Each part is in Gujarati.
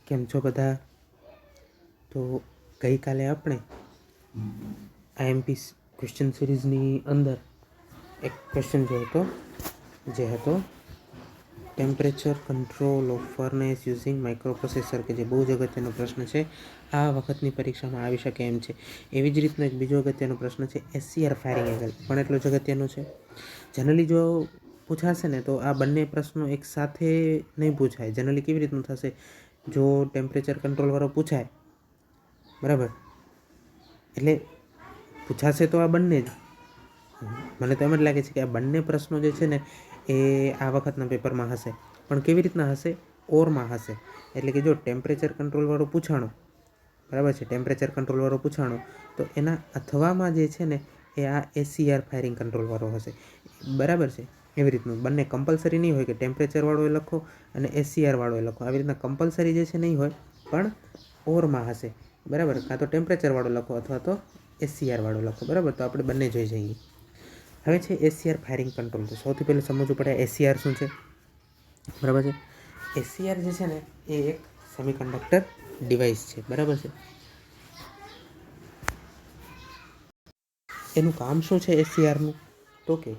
કેમ છો બધા? તો ગઈકાલે આપણે આઈએમપી ક્વેશ્ચન સિરીઝની અંદર એક ક્વેશ્ચન જે હતો temperature control of furnace using microprocessor, કે જે બહુ જ અગત્યનો પ્રશ્ન છે, આ વખતની પરીક્ષામાં આવી શકે એમ છે. એવી જ રીતનો એક બીજો અગત્યનો પ્રશ્ન છે એસસીઆર ફાયરિંગ એંગલ, પણ એટલો જ અગત્યનો છે. જનરલી જો પૂછાશે ને તો આ બંને પ્રશ્નો એક સાથે નહીં પૂછાય. જનરલી કેવી રીતનું થશે, જો ટેમ્પરેચર કંટ્રોલવાળો પૂછાય બરાબર, એટલે પૂછાશે તો આ બંને જ. મને તો એમ જ લાગે છે કે આ બંને પ્રશ્નો જે છે ને એ આ વખતના પેપરમાં હશે. પણ કેવી રીતના હશે? ઓરમાં હશે. એટલે કે જો ટેમ્પરેચર કંટ્રોલવાળો પૂછાણો બરાબર છે, ટેમ્પરેચર કંટ્રોલવાળો પૂછાણો તો એના અથવામાં જે છે ને એ આ એસસીઆર ફાયરિંગ કંટ્રોલવાળો હશે. બરાબર છે. એવી રીતનું બંને કમ્પલસરી નહીં હોય કે ટેમ્પરેચરવાળો એ લખો અને એસસીઆરવાળો એ લખો. આવી રીતના કમ્પલસરી જે છે નહીં હોય, પણ ઓરમાં હશે. બરાબર, કાં તો ટેમ્પરેચરવાળો લખો અથવા તો એસસીઆરવાળો લખો. બરાબર, તો આપણે બંને જોઈ જઈએ. હવે છે એસસીઆર ફાયરિંગ કંટ્રોલ. તો સૌથી પહેલાં સમજવું પડે એસસીઆર શું છે. બરાબર છે. એસસીઆર જે છે ને એ એક સેમિકન્ડક્ટર ડિવાઇસ છે. બરાબર છે. એનું કામ શું છે એસસીઆરનું? તો કે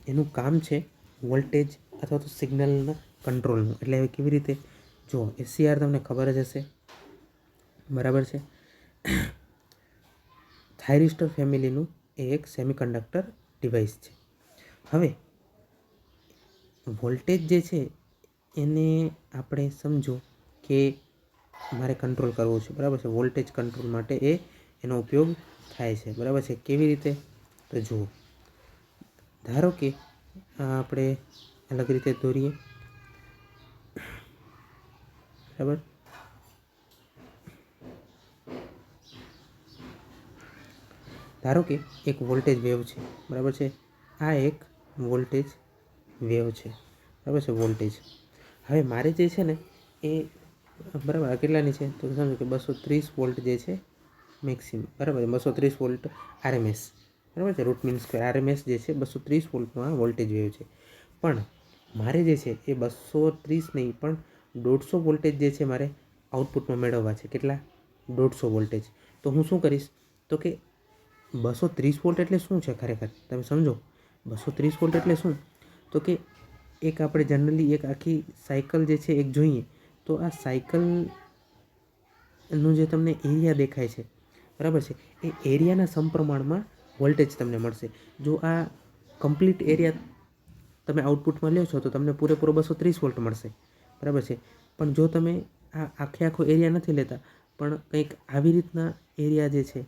એનું કામ છે વોલ્ટેજ અથવા તો સિગ્નલના કંટ્રોલનું. એટલે હવે કેવી રીતે? જો એસસીઆર તમને ખબર જ હશે. બરાબર છે. થાઇરિસ્ટર ફેમિલીનું એ એક સેમિકન્ડક્ટર ડિવાઇસ છે. હવે વોલ્ટેજ જે છે એને આપણે સમજો કે મારે કંટ્રોલ કરવો છે. બરાબર છે. વોલ્ટેજ કંટ્રોલ માટે એનો ઉપયોગ થાય છે. બરાબર છે. કેવી રીતે? તો જુઓ, ધારો કે આપણે અલગ રીતે દોરીએ. બરાબર, ધારો કે એક વોલ્ટેજ વેવ છે. બરાબર છે. આ એક વોલ્ટેજ વેવ છે. બરાબર છે. વોલ્ટેજ હવે મારે જે છે ને એ બરાબર આ કેટલાની છે? તો સમજો કે 230 વોલ્ટ જે છે મેક્સિમમ. બરાબર, 230 વોલ્ટ આરએમએસ. બરાબર છે. રૂટ મીન સ્ક્વેર આરએમએસ જે છે 230 વોલ્ટનો આ વોલ્ટેજ વેવ છે. પણ મારે જે છે એ 230 નહીં પણ 150 વોલ્ટેજ જે છે મારે આઉટપુટમાં મેળવવા છે. કેટલા? 150 વોલ્ટેજ. તો હું શું કરીશ? તો કે 230 વોલ્ટ એટલે શું છે ખરેખર તમે સમજો. 230 વોલ્ટ એટલે શું? તો કે એક આપણે જનરલી એક આખી સાયકલ જે છે એક જોઈએ તો આ સાયકલનું જે તમને એરિયા દેખાય છે બરાબર છે, એ એરિયાના સમપ્રમાણમાં વોલ્ટેજ તમને મળશે. જો આ કમ્પ્લીટ એરિયા તમે આઉટપુટમાં લ્યો છો તો તમને પૂરેપૂરો 230 વોલ્ટ મળશે. બરાબર છે. પણ જો તમે આ આખો એરિયા નથી લેતા પણ કંઈક આવી રીતના એરિયા જે છે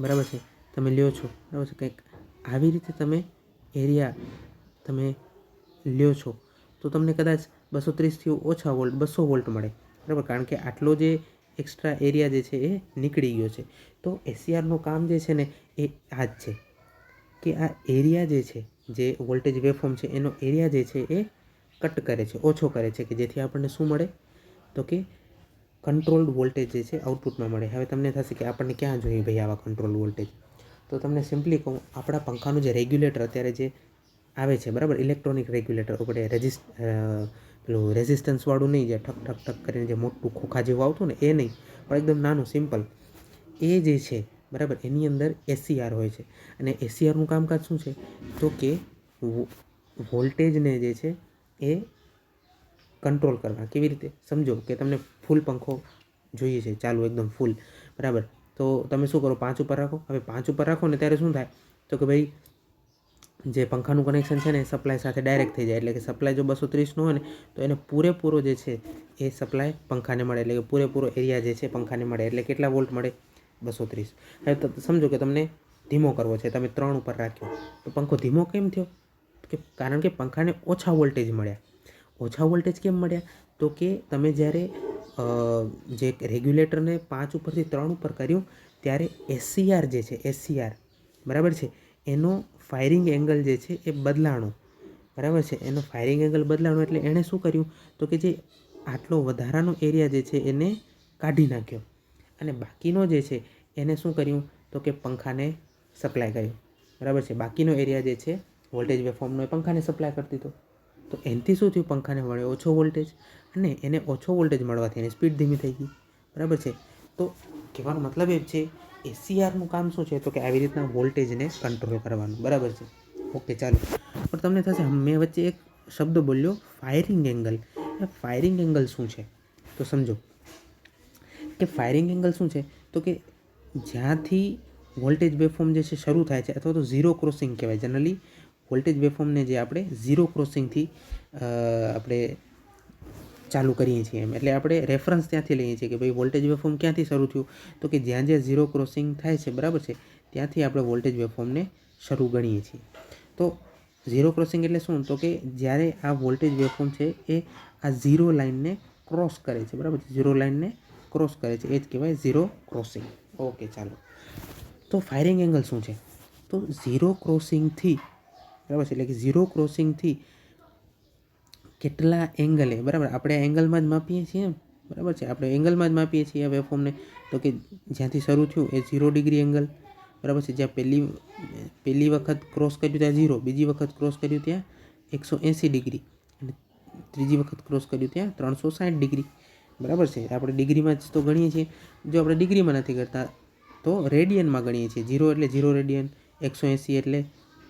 બરાબર છે તમે લ્યો છો. બરાબર છે. કંઈક આવી રીતે તમે એરિયા તમે લ્યો છો તો તમને કદાચ 230થી ઓછા વોલ્ટ 200 વોલ્ટ મળે. બરાબર, કારણ કે આટલો જે એક્સ્ટ્રા એરિયા જે છે એ નીકળી ગયો છે. તો એસસીઆરનું કામ જે છે ને એ આ જ છે કે આ એરિયા જે છે, જે વોલ્ટેજ વેવફોર્મ છે એનો એરિયા જે છે એ કટ કરે છે, ઓછો કરે છે, કે જેથી આપણને શું મળે? તો કે કંટ્રોલ્ડ વોલ્ટેજ જે છે આઉટપુટમાં મળે. હવે તમને થશે કે આપણને ક્યાં જોઈએ ભાઈ આવા કંટ્રોલ વોલ્ટેજ? તો તમને સિમ્પલી કહું, આપણા પંખાનું જે રેગ્યુલેટર અત્યારે જે આવે છે બરાબર, ઇલેક્ટ્રોનિક રેગ્યુલેટર, આપણે પેલું રેઝિસ્ટન્સવાળું નહીં, જે ઠક ઠક ઠક કરીને જે મોટું ખોખા જેવું આવતું ને એ નહીં, પણ એકદમ નાનું સિમ્પલ એ જે છે બરાબર, એની અંદર એસસીઆર હોય છે. અને એસસીઆરનું કામકાજ શું છે? તો કે વોલ્ટેજને જે છે એ કંટ્રોલ કરવા. કેવી રીતે? સમજો કે તમને ફૂલ પંખો જોઈએ છે ચાલુ એકદમ ફૂલ. બરાબર, તો તમે શું કરો? 5 ઉપર રાખો. હવે 5 ઉપર રાખો ને ત્યારે શું થાય? તો કે ભાઈ જે પંખાનું કનેક્શન છે ને એ સપ્લાય સાથે ડાયરેક્ટ થઈ જાય. એટલે કે સપ્લાય જો 230નો હોય ને તો એને પૂરેપૂરો જે છે એ સપ્લાય પંખાને મળે. એટલે કે પૂરેપૂરો એરિયા જે છે પંખાને મળે. એટલે કેટલા વોલ્ટ મળે? 230. હવે તો સમજો કે તમને ધીમો કરવો છે, તમે 3 ઉપર રાખ્યો તો પંખો ધીમો કેમ થયો? કે કારણ કે પંખાને ઓછા વોલ્ટેજ મળ્યા. ઓછા વોલ્ટેજ કેમ મળ્યા? તો કે તમે જ્યારે જે રેગ્યુલેટરને 5 ઉપરથી 3 ઉપર કર્યું ત્યારે એસસીઆર જે છે એસસીઆર બરાબર છે, એનો ફાયરિંગ એંગલ જે છે એ બદલાણો. બરાબર છે. એનો ફાયરિંગ એંગલ બદલાણો એટલે એણે શું કર્યું? તો કે જે આટલો વધારાનો એરિયા જે છે એને કાઢી નાખ્યો અને બાકીનો જે છે એને શું કર્યું? તો કે પંખાને સપ્લાય કર્યો. બરાબર છે. બાકીનો એરિયા જે છે વોલ્ટેજ વેવફોર્મનો એ પંખાને સપ્લાય કરી દીધો. તો એનાથી શું થયું, પંખાને મળ્યો ઓછો વોલ્ટેજ, અને એને ઓછો વોલ્ટેજ મળવાથી એની સ્પીડ ધીમી થઈ ગઈ, બરાબર છે. તો કહેવાનો મતલબ એ છે એસીઆરનું કામ શું છે, તો કે આવી રીતના વોલ્ટેજને કંટ્રોલ કરવાનું, બરાબર છે. ઓકે ચાલો. પણ તમને થશે મેં વચ્ચે એક શબ્દ બોલ્યો ફાયરિંગ એંગલ. ફાયરિંગ એંગલ શું છે તો સમજો કે ફાયરિંગ એંગલ શું છે, તો કે જ્યાંથી વોલ્ટેજ વેવફોર્મ જે છે શરૂ થાય છે, અથવા તો ઝીરો ક્રોસિંગ કહેવાય. જનરલી વોલ્ટેજ વેવફોર્મને જે આપણે ઝીરો ક્રોસિંગથી આપણે ચાલુ કરીએ છીએ એમ, એટલે આપણે રેફરન્સ ત્યાંથી લઈએ છીએ કે ભાઈ વોલ્ટેજ વેવફોર્મ ક્યાંથી શરૂ થયું, તો કે જ્યાં જ્યાં ઝીરો ક્રોસિંગ થાય છે, બરાબર છે, ત્યાંથી આપણે વોલ્ટેજ વેવફોર્મને શરૂ ગણીએ છીએ. તો ઝીરો ક્રોસિંગ એટલે શું, તો કે જ્યારે આ વોલ્ટેજ વેવફોર્મ છે એ આ ઝીરો લાઇનને ક્રોસ કરે છે, બરાબર છે, ઝીરો લાઇનને ક્રોસ કરે છે, એ જ કહેવાય ઝીરો ક્રોસિંગ. ઓકે ચાલો. તો ફાયરિંગ એંગલ શું છે, તો ઝીરો ક્રોસિંગથી, બરાબર છે, એટલે કે ઝીરો ક્રોસિંગથી કેટલા એંગલે, બરાબર, આપણે આ એંગલમાં જ માપીએ છીએ, બરાબર છે, આપણે એંગલમાં જ માપીએ છીએ આ વેવફોર્મને. તો કે જ્યાંથી શરૂ થયું એ 0 ડિગ્રી એંગલ, બરાબર છે, જ્યાં પહેલી વખત ક્રોસ કર્યું ત્યાં 0, બીજી વખત ક્રોસ કર્યું ત્યાં 180 ડિગ્રી, અને ત્રીજી વખત ક્રોસ કર્યું ત્યાં 360 ડિગ્રી, બરાબર છે. આપણે ડિગ્રીમાં જ તો ગણીએ છીએ. જો આપણે ડિગ્રીમાં નથી કરતા તો રેડિયનમાં ગણીએ છીએ. 0 એટલે 0 રેડિયન, 180 એટલે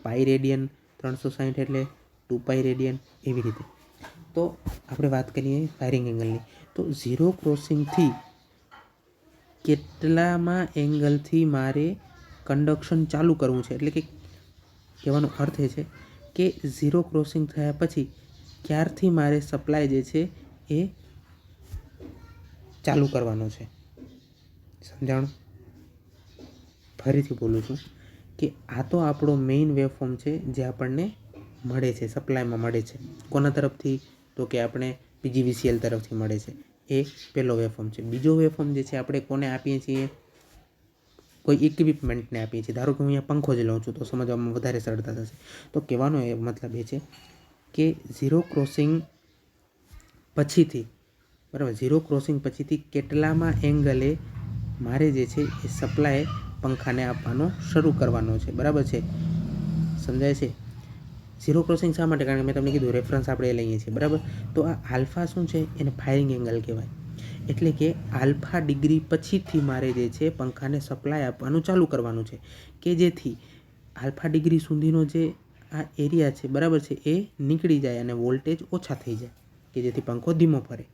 પાઈ રેડિયન, 360 એટલે 2 પાઈ રેડિયન, એવી રીતે. તો આપણે વાત કરીએ ફાયરિંગ એંગલની, તો ઝીરો ક્રોસિંગથી કેટલામાં એંગલથી મારે કંડક્શન ચાલુ કરવું છે, એટલે કે કહેવાનો અર્થ એ છે કે ઝીરો ક્રોસિંગ થયા પછી ક્યારથી મારે સપ્લાય જે છે એ ચાલુ કરવાનો છે. સમજાણું? ફરીથી બોલું છું કે આ તો આપણો મેઇન વેવફોર્મ છે જે આપણને મળે છે, સપ્લાયમાં મળે છે. કોના તરફથી, તો કે આપણે પીજીવીસીએલ તરફથી મળે છે. એ પહેલો વેવફોર્મ છે. બીજો વેવફોર્મ જે છે આપણે કોને આપીએ છીએ, કોઈ ઇક્વિપમેન્ટને આપીએ છીએ. ધારો કે હું અહીંયા પંખો જ લઉં છું તો સમજવામાં વધારે સરળતા થશે. તો કહેવાનો એ મતલબ એ છે કે ઝીરો ક્રોસિંગ પછીથી, બરાબર, ઝીરો ક્રોસિંગ પછીથી કેટલામાં એંગલે મારે જે છે એ સપ્લાય પંખાને આપવાનો શરૂ કરવાનો છે, બરાબર છે. સમજાય છે? ઝીરો ક્રોસિંગ શા માટે? કારણ કે મેં તમને કીધું રેફરન્સ આપણે એ લઈએ છીએ, બરાબર. તો આ આલ્ફા શું છે, એને ફાયરિંગ એંગલ કહેવાય. એટલે કે આલ્ફા ડિગ્રી પછીથી મારે જે છે પંખાને સપ્લાય આપવાનું ચાલુ કરવાનું છે, કે જેથી આલ્ફા ડિગ્રી સુધીનો જે આ એરિયા છે, બરાબર છે, એ નીકળી જાય અને વોલ્ટેજ ઓછા થઈ જાય, કે જેથી પંખો ધીમો ફરે,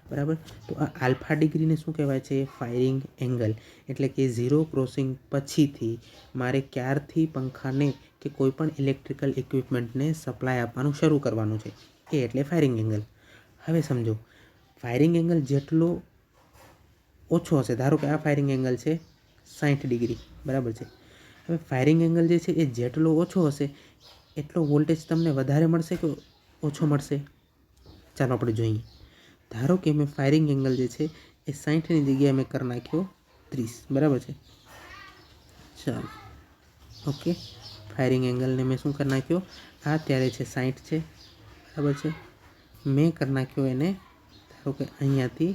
બરાબર. તો આ આલ્ફા ડિગ્રીને શું કહેવાય છે, ફાયરિંગ એંગલ. એટલે કે ઝીરો ક્રોસિંગ પછીથી મારે ક્યારથી પંખાને કે કોઈ પણ ઇલેક્ટ્રિકલ ઇક્વિપમેન્ટને સપ્લાય આપવાનું શરૂ કરવાનું છે, એ એટલે ફાયરિંગ એંગલ. હવે સમજો, ફાયરિંગ એંગલ જેટલો ઓછો હશે, ધારો કે આ ફાયરિંગ એંગલ છે 60 ડિગ્રી, બરાબર છે. હવે ફાયરિંગ એંગલ જે છે એ જેટલો ઓછો હશે એટલો વોલ્ટેજ તમને વધારે મળશે કે ઓછો મળશે? ચાલો આપણે જોઈએ. ધારો કે મેં ફાયરિંગ એંગલ જે છે એ 60ની જગ્યાએ મેં કરી નાખ્યો 30, બરાબર છે. ચાલો, ઓકે. ફાયરિંગ એંગલને મેં શું કરી નાખ્યો, આ અત્યારે છે 60 છે, બરાબર છે. મેં કરી નાખ્યો એને, ધારો કે અહીંયાથી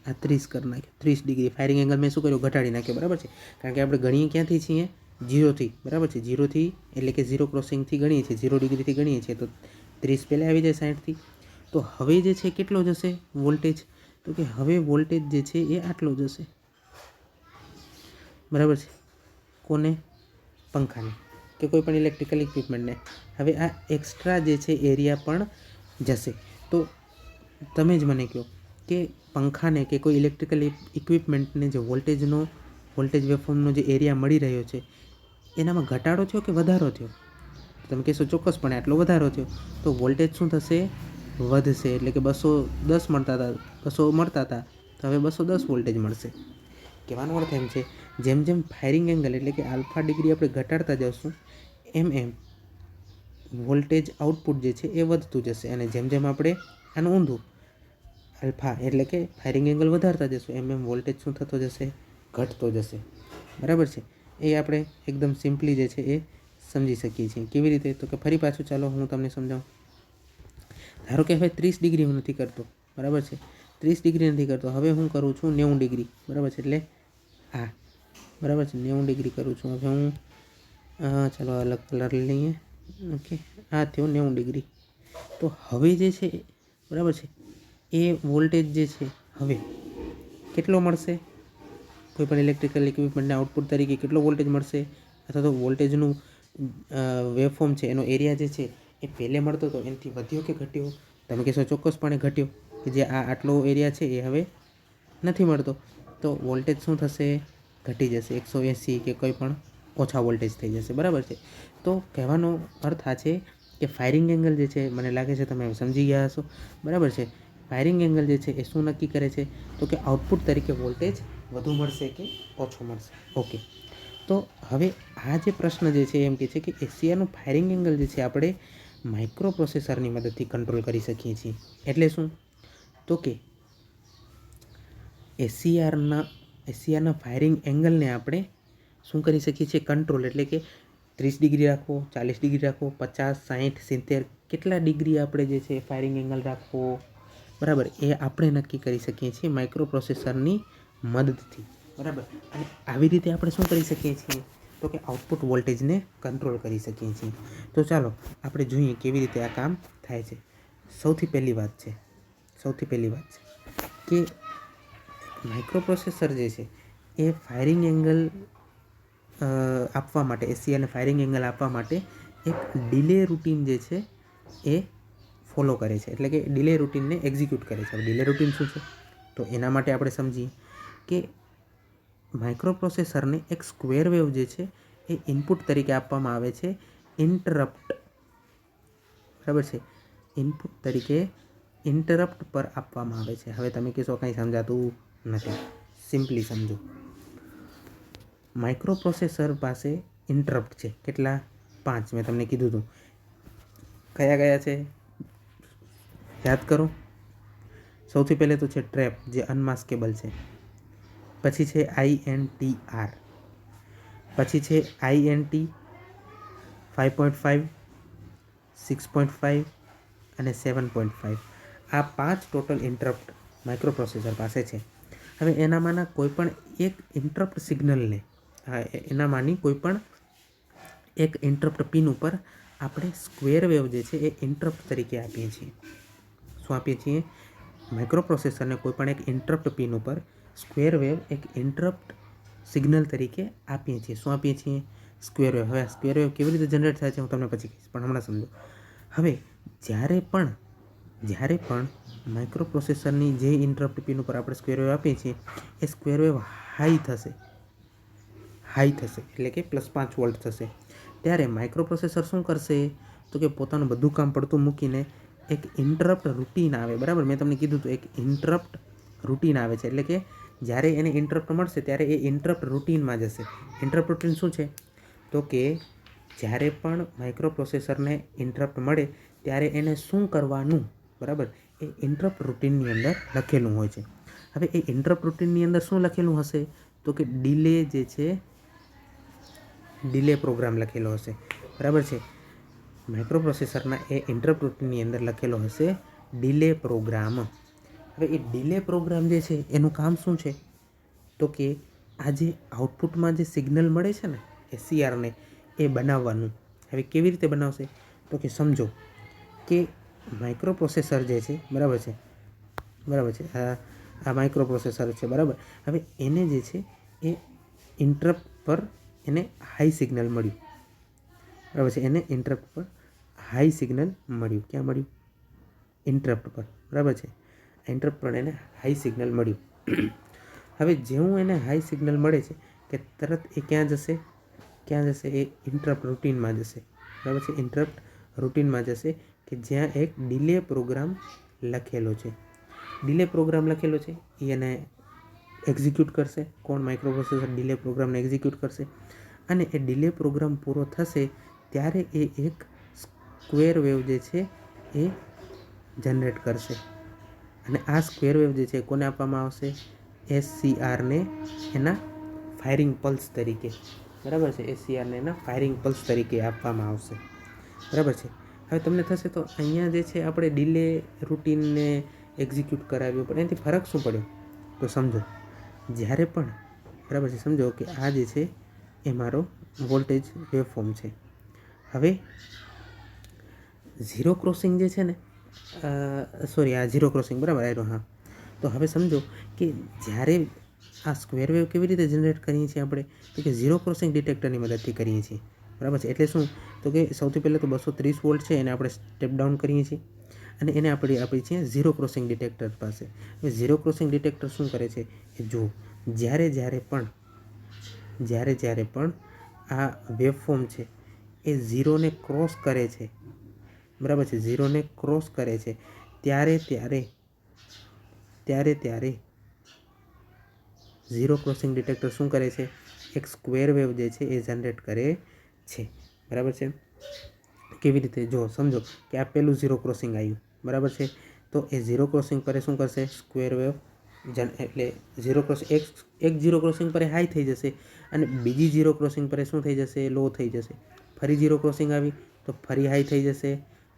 આ 30 કરી નાખ્યો, 30 ડિગ્રી. ફાયરિંગ એંગલ મેં શું કર્યું, ઘટાડી નાખ્યો, બરાબર છે. કારણ કે આપણે ગણીએ ક્યાંથી છીએ, 0થી, બરાબર છે. 0થી એટલે કે ઝીરો ક્રોસિંગથી ગણીએ છીએ, 0 ડિગ્રીથી ગણીએ છીએ, તો 30 પહેલાં આવી જાય 60થી. તો હવે જે છે કેટલો જશે વોલ્ટેજ, તો કે હવે વોલ્ટેજ જે છે એ આટલો જશે, બરાબર છે. કોને? પંખાને કે કોઈ પણ ઇલેક્ટ્રિકલ ઇક્વિપમેન્ટને. હવે આ એક્સ્ટ્રા જે છે એરિયા પણ જશે. તો તમે જ મને કહો કે પંખાને કે કોઈ ઇલેક્ટ્રિકલ ઇક્વિપમેન્ટને જે વોલ્ટેજ વેવફોર્મનો જે એરિયા મળી રહ્યો છે એનામાં ઘટાડો થયો કે વધારો થયો? તમે કહેશો ચોક્કસપણે આટલો વધારો થયો. તો વોલ્ટેજ શું થશે, વધશે. એટલે કે 210 મળતા હતા, 200 મળતા હતા, તો હવે 210 વોલ્ટેજ મળશે. કહેવાનો અર્થ એમ છે, જેમ જેમ ફાયરિંગ એંગલ એટલે કે આલ્ફા ડિગ્રી આપણે ઘટાડતા જઈશું એમ એમ વોલ્ટેજ આઉટપુટ જે છે એ વધતું જશે. અને જેમ જેમ આપણે આનું ઊંધું, આલ્ફા એટલે કે ફાયરિંગ એંગલ વધારતા જશું એમ એમ વોલ્ટેજ શું થતો જશે, ઘટતો જશે, બરાબર છે. એ આપણે એકદમ સિમ્પલી જે છે એ સમજી શકીએ છીએ. કેવી રીતે? તો કે ફરી પાછું ચાલો હું તમને સમજાવું. ધારો કે હવે 30 ડિગ્રી હું નથી કરતો, બરાબર છે. 30 ડિગ્રી નથી કરતો, હવે હું કરું છું 90 ડિગ્રી, બરાબર છે. એટલે બરાબર છે, 90 ડિગ્રી કરું છું. હવે હું ચાલો અલગ કલર લઈએ, ઓકે, આ થયો 90 ડિગ્રી. તો હવે જે છે બરાબર છે એ વોલ્ટેજ જે છે હવે કેટલો મળશે? કોઈ પણ ઇલેક્ટ્રિકલ ઇક્વિપમેન્ટના આઉટપુટ તરીકે કેટલો વોલ્ટેજ મળશે? અથવા તો વોલ્ટેજનું વેવફોર્મ છે એનો એરિયા જે છે એ પહેલે મળતો હતો એનાથી વધ્યો કે ઘટ્યો? તમે કહેશો ચોક્કસપણે ઘટ્યો, કે જે આટલો એરિયા છે એ હવે નથી મળતો. તો વોલ્ટેજ શું થશે? ઘટી જશે, 180 કે કોઈ પણ ઓછા વોલ્ટેજ થઈ જશે. બરાબર છે. તો કહેવાનો અર્થ આ છે કે ફાયરિંગ એંગલ જે છે, મને લાગે છે તમે સમજી ગયા હશો. બરાબર છે. ફાયરિંગ એંગલ જે છે એ શું નક્કી કરે છે? તો કે આઉટપુટ તરીકે વોલ્ટેજ વધુ મળશે કે ઓછો મળશે. ઓકે, તો હવે આ જે પ્રશ્ન જે છે એમ કહે છે કે એસીઆરનું ફાયરિંગ એંગલ જે છે આપણે માઇક્રો પ્રોસેસરની મદદથી કંટ્રોલ કરી શકીએ છીએ. એટલે શું? તો કે એસીઆરના ફાયરિંગ એંગલને આપણે શું કરી શકીએ છીએ? કંટ્રોલ. એટલે કે 30 ડિગ્રી રાખવો, 40 ડિગ્રી રાખવો, 50, 60, 70, કેટલા ડિગ્રી આપણે જે છે ફાયરિંગ એંગલ રાખવો, બરાબર, એ આપણે નક્કી કરી શકીએ છીએ માઇક્રો પ્રોસેસરની મદદથી. બરાબર. અને આવી રીતે આપણે શું કરી શકીએ છીએ? તો કે આઉટપુટ વોલ્ટેજને કંટ્રોલ કરી શકીએ છીએ. તો ચાલો આપણે જોઈએ કેવી રીતે આ કામ થાય છે. સૌથી પહેલી વાત છે કે માઇક્રો પ્રોસેસર જે છે એ ફાયરિંગ એંગલ આપવા માટે, એસીઆરને ફાયરિંગ એંગલ આપવા માટે એક ડિલે રૂટીન જે છે એ ફોલો કરે છે. એટલે કે ડિલે રૂટીનને એક્ઝિક્યુટ કરે છે. ડિલે રૂટીન શું છે? તો એના માટે આપણે સમજીએ કે માઇક્રો પ્રોસેસરને એક સ્ક્વેર વેવ જે છે એ ઇનપુટ તરીકે આપવામાં આવે છે ઇન્ટરપ્ટ. બરાબર છે. ઇનપુટ તરીકે ઇન્ટરપ્ટ પર આપવામાં આવે છે. હવે તમે કહેશો કંઈ સમજાતું નથી. સિમ્પલી સમજો. માઇક્રો પ્રોસેસર પાસે ઇન્ટરપ્ટ છે. કેટલા? 5. મેં તમને કીધું હતું. કયા કયા છે યાદ કરો. સૌથી પહેલે તો છે ટ્રેપ, જે અનમાસ્કેબલ છે. પછી છે INTR, પછી છે INT 5.5, 6.5 અને 7.5. આ 5 ટોટલ ઇન્ટરપ્ટ માઇક્રો પ્રોસેસર પાસે છે. હવે એનામાંના કોઈ પણ એક ઇન્ટરપ્ટ સિગ્નલને, એનામાંની કોઈ પણ એક ઇન્ટરપ્ટ પિન ઉપર આપણે સ્ક્વેર વેવ જે છે એ ઇન્ટરપ્ટ તરીકે આપીએ છીએ. શું આપીએ છીએ? માઇક્રો પ્રોસેસરને કોઈ પણ એક ઇન્ટરપ્ટ પિન ઉપર સ્ક્વેર વેવ એક ઇન્ટરપ્ટ સિગ્નલ તરીકે આપીએ છીએ. શું આપીએ છીએ? Square wave. હવે આ સ્ક્વેર વેવ કેવી રીતે જનરેટ થાય છે હું તમને પછી કહીશ, પણ હમણાં સમજો. હવે જ્યારે પણ માઇક્રો પ્રોસેસરની જે ઇન્ટરપ્ટ પિન ઉપર આપણે સ્ક્વેર વેવ આપીએ છીએ એ સ્ક્વેર વેવ હાઈ થશે, એટલે કે +5 વોલ્ટ થશે. ત્યારે માઇક્રો પ્રોસેસર શું કરશે? તો કે પોતાનું બધું કામ પડતું મૂકીને એક ઇન્ટરપ્ટ રૂટીન આવે. બરાબર, મેં તમને કીધું હતું એક ઇન્ટરપ્ટ રૂટીન આવે છે. એટલે કે જ્યારે એને ઇન્ટરપ્ટ મળશે ત્યારે એ ઇન્ટરપ્ટ રૂટીનમાં જશે. ઇન્ટરપ્ટ રૂટીન શું છે? તો કે જ્યારે પણ માઇક્રો પ્રોસેસરને ઇન્ટરપ્ટ મળે ત્યારે એને શું કરવાનું, બરાબર, એ ઇન્ટરપ્ટ રૂટીનની અંદર લખેલું હોય છે. હવે એ ઇન્ટરપ્ટ રૂટીનની અંદર શું લખેલું હશે? તો કે ડિલે જે છે, ડિલે પ્રોગ્રામ લખેલો હશે. બરાબર છે. માઇક્રો પ્રોસેસરના એ ઇન્ટરપ્ટ રૂટીનની અંદર લખેલો હશે ડિલે પ્રોગ્રામ. હવે એ ડિલે પ્રોગ્રામ જે છે એનું કામ શું છે? તો કે આ જે આઉટપુટમાં જે સિગ્નલ મળે છે ને એસીઆરને, એ બનાવવાનું. હવે કેવી રીતે બનાવશે? તો કે સમજો કે માઇક્રો પ્રોસેસર જે છે, બરાબર છે, આ માઇક્રો પ્રોસેસર છે. બરાબર. હવે એને જે છે એ ઇન્ટરપ્ટ પર એને હાઈ સિગ્નલ મળ્યું. બરાબર છે. એને ઇન્ટરપ્ટ પર હાઈ સિગ્નલ મળ્યું. ક્યાં મળ્યું? ઇન્ટરપ્ટ પર. બરાબર છે. ઇન્ટરપ્ટ પર એને હાઈ સિગ્નલ મળ્યું. હવે જેવું એને હાઈ સિગ્નલ મળે છે કે તરત એ ક્યાં જશે? એ ઇન્ટરપ્ટ રૂટીનમાં જશે. બરાબર છે. ઇન્ટરપ્ટ રૂટીનમાં જશે કે જ્યાં એક ડિલે પ્રોગ્રામ લખેલો છે. એ એને એક્ઝિક્યુટ કરશે. કોણ? માઇક્રો પ્રોસેસર ડિલે પ્રોગ્રામને એક્ઝિક્યુટ કરશે. અને એ ડિલે પ્રોગ્રામ પૂરો થશે ત્યારે એ એક સ્ક્વેર વેવ જે છે એ જનરેટ કરશે. અને આ સ્ક્વેર વેવ જે છે કોને આપવામાં આવશે? એસસીઆરને એના ફાયરિંગ પલ્સ તરીકે. બરાબર છે. એસસીઆરને એના ફાયરિંગ પલ્સ તરીકે આપવામાં આવશે. બરાબર છે. હવે તમને થશે તો અહીંયા જે છે આપણે ડિલે રૂટીનને એક્ઝિક્યુટ કરાવ્યું, પણ એનાથી ફરક શું પડ્યો? તો સમજો, જ્યારે પણ, બરાબર છે, સમજો કે આ જે છે એ મારો વોલ્ટેજ વેવફોર્મ છે. હવે ઝીરો ક્રોસિંગ જે છે ને સોરી આ ઝીરો ક્રોસિંગ બરાબર આવ્યો હા. તો હવે સમજો કે જ્યારે આ સ્ક્વેર વેવ કેવી રીતે જનરેટ કરીએ છીએ આપણે, તો કે ઝીરો ક્રોસિંગ ડિટેક્ટરની મદદથી કરીએ છીએ બરાબર છે. એટલે શું, તો કે સૌથી પહેલાં તો 230 વોલ્ટ છે એને આપણે સ્ટેપ ડાઉન કરીએ છીએ અને એને આપણે આપીએ છીએ ઝીરો ક્રોસિંગ ડિટેક્ટર પાસે. હવે ઝીરો ક્રોસિંગ ડિટેક્ટર શું કરે છે એ જુઓ, જ્યારે પણ આ વેવફોર્મ છે એ ઝીરોને ક્રોસ કરે છે બરાબર છે, ઝીરોને ક્રોસ કરે છે ત્યારે ઝીરો ક્રોસિંગ ડિટેક્ટર શું કરે છે, એક સ્ક્વેર વેવ જે છે એ જનરેટ કરે છે બરાબર છે. કેવી રીતે, જો સમજો કે આ પહેલું ઝીરો ક્રોસિંગ આવ્યું બરાબર છે, તો એ ઝીરો ક્રોસિંગ પર શું કરશે, સ્ક્વેર વેવ એટલે ઝીરો ક્રોસિંગ એક ઝીરો ક્રોસિંગ પર હાઈ થઈ જશે અને બીજી ઝીરો ક્રોસિંગ પર શું થઈ જશે, લો થઈ જશે. ફરી ઝીરો ક્રોસિંગ આવી તો ફરી હાઈ થઈ જશે,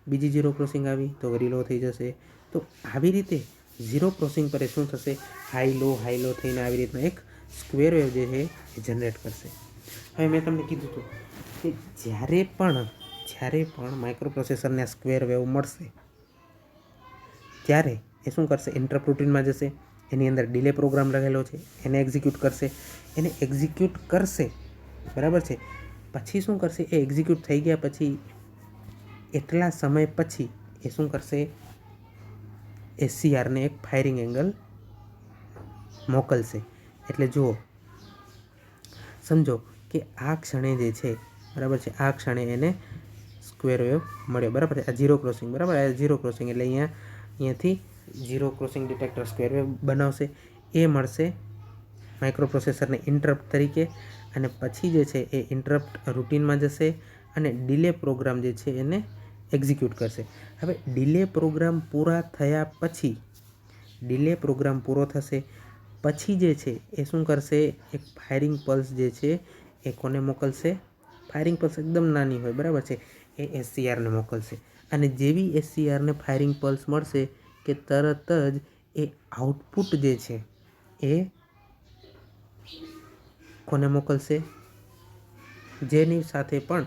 બીજી ઝીરો ક્રોસિંગ આવી તો વળી લો થઈ જશે. તો આવી રીતે ઝીરો ક્રોસિંગ પર શું થશે, હાઈ લો થઈને આવી રીતના એક સ્ક્વેર વેવ જે છે એ જનરેટ કરશે. હવે મેં તમને કીધું હતું કે જ્યારે પણ માઇક્રો પ્રોસેસરને આ સ્ક્વેર વેવ મળશે ત્યારે એ શું કરશે, ઇન્ટરપ્ટ રૂટીનમાં જશે, એની અંદર ડિલે પ્રોગ્રામ રહેલો છે એને એક્ઝિક્યુટ કરશે બરાબર છે. પછી શું કરશે, એ એક્ઝિક્યુટ થઈ ગયા પછી એટલા સમય પછી એ શું કરશે, એસસીઆરને એક ફાયરિંગ એંગલ મોકલશે. એટલે જુઓ, સમજો કે આ ક્ષણે જે છે બરાબર છે, આ ક્ષણે એને સ્ક્વેર વેવ મળ્યો બરાબર છે. આ ઝીરો ક્રોસિંગ બરાબર, આ ઝીરો ક્રોસિંગ એટલે અહીંયાથી zero crossing detector square wave બનાવશે, એ મળશે માઇક્રો પ્રોસેસરને ઇન્ટરપ્ટ તરીકે. અને પછી જે છે એ ઇન્ટરપ્ટ રૂટીનમાં જશે અને ડિલે પ્રોગ્રામ જે છે એને એક્ઝિક્યુટ કરશે. હવે ડિલે પ્રોગ્રામ પૂરો થશે પછી જે છે એ શું કરશે, એક ફાયરિંગ પલ્સ જે છે એ કોને મોકલશે, ફાયરિંગ પલ્સ એકદમ નાની હોય બરાબર છે, એ એસસીઆરને મોકલશે. અને જેવી એસસીઆરને ફાયરિંગ પલ્સ મળશે કે તરત જ એ આઉટપુટ જે છે એ કોને મોકલશે, જેની સાથે પણ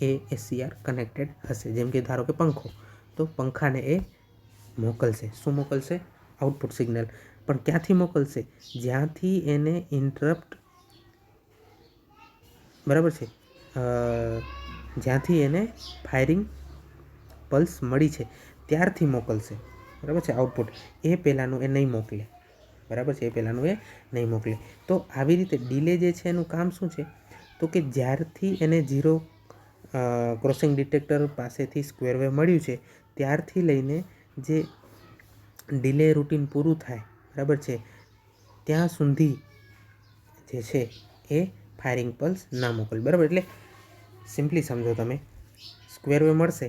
એ એસસીઆર કનેક્ટેડ હશે. જેમ કે ધારો કે પંખો, તો પંખાને એ મોકલશે, શું મોકલશે, આઉટપુટ સિગ્નલ. પણ ક્યાંથી મોકલશે, જ્યાંથી એને ઇન્ટરપ્ટ બરાબર છે, જ્યાંથી એને ફાયરિંગ પલ્સ મળી છે ત્યારથી મોકલશે બરાબર છે આઉટપુટ. એ પહેલાંનું એ નહીં મોકલે બરાબર છે, તો આવી રીતે ડિલે જે છે એનું કામ શું છે, તો કે જ્યારથી એને ઝીરો ક્રોસિંગ ડિટેક્ટર પાસેથી સ્ક્વેર વેવ મળ્યું છે ત્યારથી લઈને જે ડિલે રૂટીન પૂરું થાય બરાબર છે ત્યાં સુધી જે છે એ ફાયરિંગ પલ્સ ના મોકલે બરાબર. એટલે સિમ્પલી સમજો તમે, સ્ક્વેર વેવ મળશે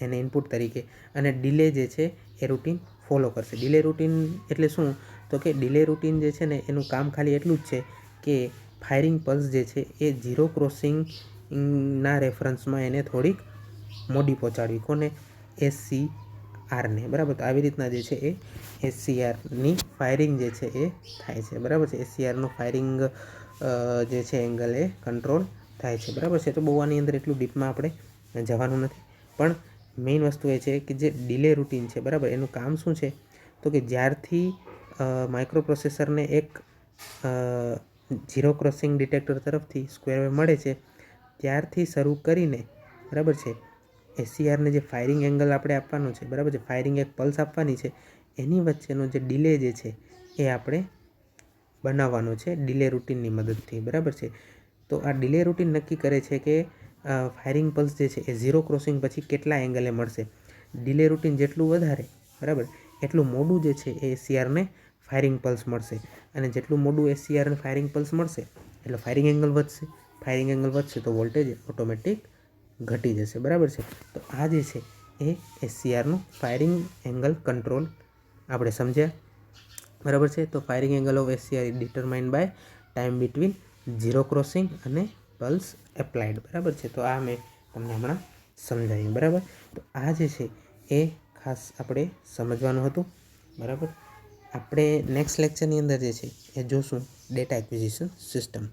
એને ઇનપુટ તરીકે અને ડિલે જે છે એ રૂટીન ફોલો કરશે. ડિલે રૂટીન એટલે શું, તો કે ડિલે રૂટીન જે છે ને એનું કામ ખાલી એટલું જ છે કે ફાયરિંગ પલ્સ જે છે એ ઝીરો ક્રોસિંગના રેફરન્સમાં એને થોડીક મોડી પહોંચાડવી, કોને, એસસીઆરને બરાબર. તો આવી રીતના જે છે એ એસસીઆરની ફાયરિંગ જે છે એ થાય છે બરાબર છે. એસસીઆરનું ફાયરિંગ જે છે એંગલ એ કંટ્રોલ થાય છે બરાબર છે. તો બહુ આની અંદર એટલું ડીપમાં આપણે જવાનું નથી, પણ મેઇન વસ્તુ એ છે કે જે ડિલે રૂટીન છે બરાબર, એનું કામ શું છે, તો કે જ્યારથી માઇક્રો પ્રોસેસરને એક ઝીરો ક્રોસિંગ ડિટેક્ટર તરફથી સ્ક્વેર વેવ મળે છે ત્યારથી શરૂ કરીને બરાબર છે એસસીઆરને જે ફાયરિંગ એંગલ આપણે આપવાનું છે બરાબર છે, ફાયરિંગ એક પલ્સ આપવાની છે, એની વચ્ચેનો જે ડિલે જે છે એ આપણે બનાવવાનો છે ડિલે રૂટીનની મદદથી બરાબર છે. તો આ ડિલે રૂટીન નક્કી કરે છે કે ફાયરિંગ પલ્સ જે છે એ ઝીરો ક્રોસિંગ પછી કેટલા એંગલે મળશે. ડિલે રૂટીન જેટલું વધારે બરાબર એટલું મોડું જે છે એ એસસીઆરને ફાયરિંગ પલ્સ મળશે, અને જેટલું મોડું એસસીઆરને ફાયરિંગ પલ્સ મળશે એટલે ફાયરિંગ એંગલ વધશે તો વોલ્ટેજ ઓટોમેટિક ઘટી જશે બરાબર છે. તો આ જે છે એ એસસીઆરનું ફાયરિંગ એંગલ કંટ્રોલ આપણે સમજ્યા બરાબર છે. તો firing angle of SCR is determined by time between zero crossing અને પલ્સ એપ્લાઇડ બરાબર છે. તો આ મેં તમને હમણાં સમજાવ્યું બરાબર. તો આ જે છે એ ખાસ આપણે સમજવાનું હતું બરાબર. આપણે નેક્સ્ટ લેક્ચરની અંદર જે છે એ જોશું ડેટા એક્વિઝિશન સિસ્ટમ.